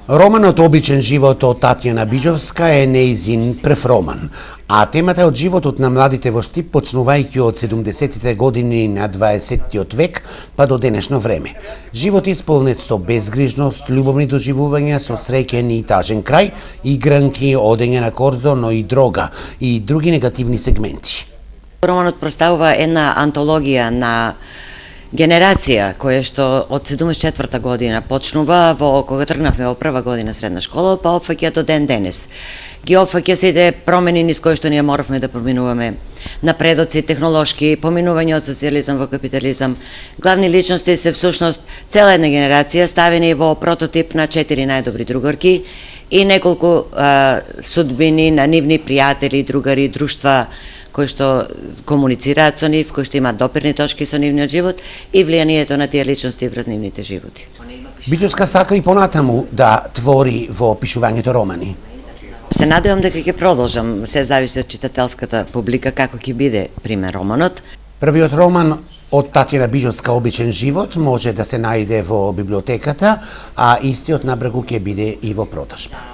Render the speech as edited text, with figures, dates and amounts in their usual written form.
Романот Обичен живот од Татјана Биџовска е неизин прв роман, а темата е од животот на младите во Штип, почнувајќи од 70-тите години на 20-тиот век па до денешно време. Живот исполнет со безгрижност, љубовни доживувања со среќен и тажен крај, игранки, одење на корзо, но и дрога и други негативни сегменти. Романот представува една антологија на генерација која што од 74-та година почнува кога тргнавме во прва година средна школа, па опфаќа до ден денес. Ги опфаќа сите промени низ кои што ние моравме да проминуваме. Напредоци технолошки, поминување од социјализам во капитализам. Главни личности се всушност цела една генерација ставени во прототип на 4 најдобри другарки и неколку судбини на нивни пријатели, другари, друштва кои што комуницираат со нив, кои што имаат допирни точки со нивниот живот и влијанието на тие личности врз нивните животи. Биџовска сака и понатаму да твори во пишувањето романи. Се надевам дека ќе продолжам, се зависи од читателската публика како ќе биде пример романот. Првиот роман од Татјана Биџовска Обичен живот може да се најде во библиотеката, а истиот на брегу ќе биде и во продажба.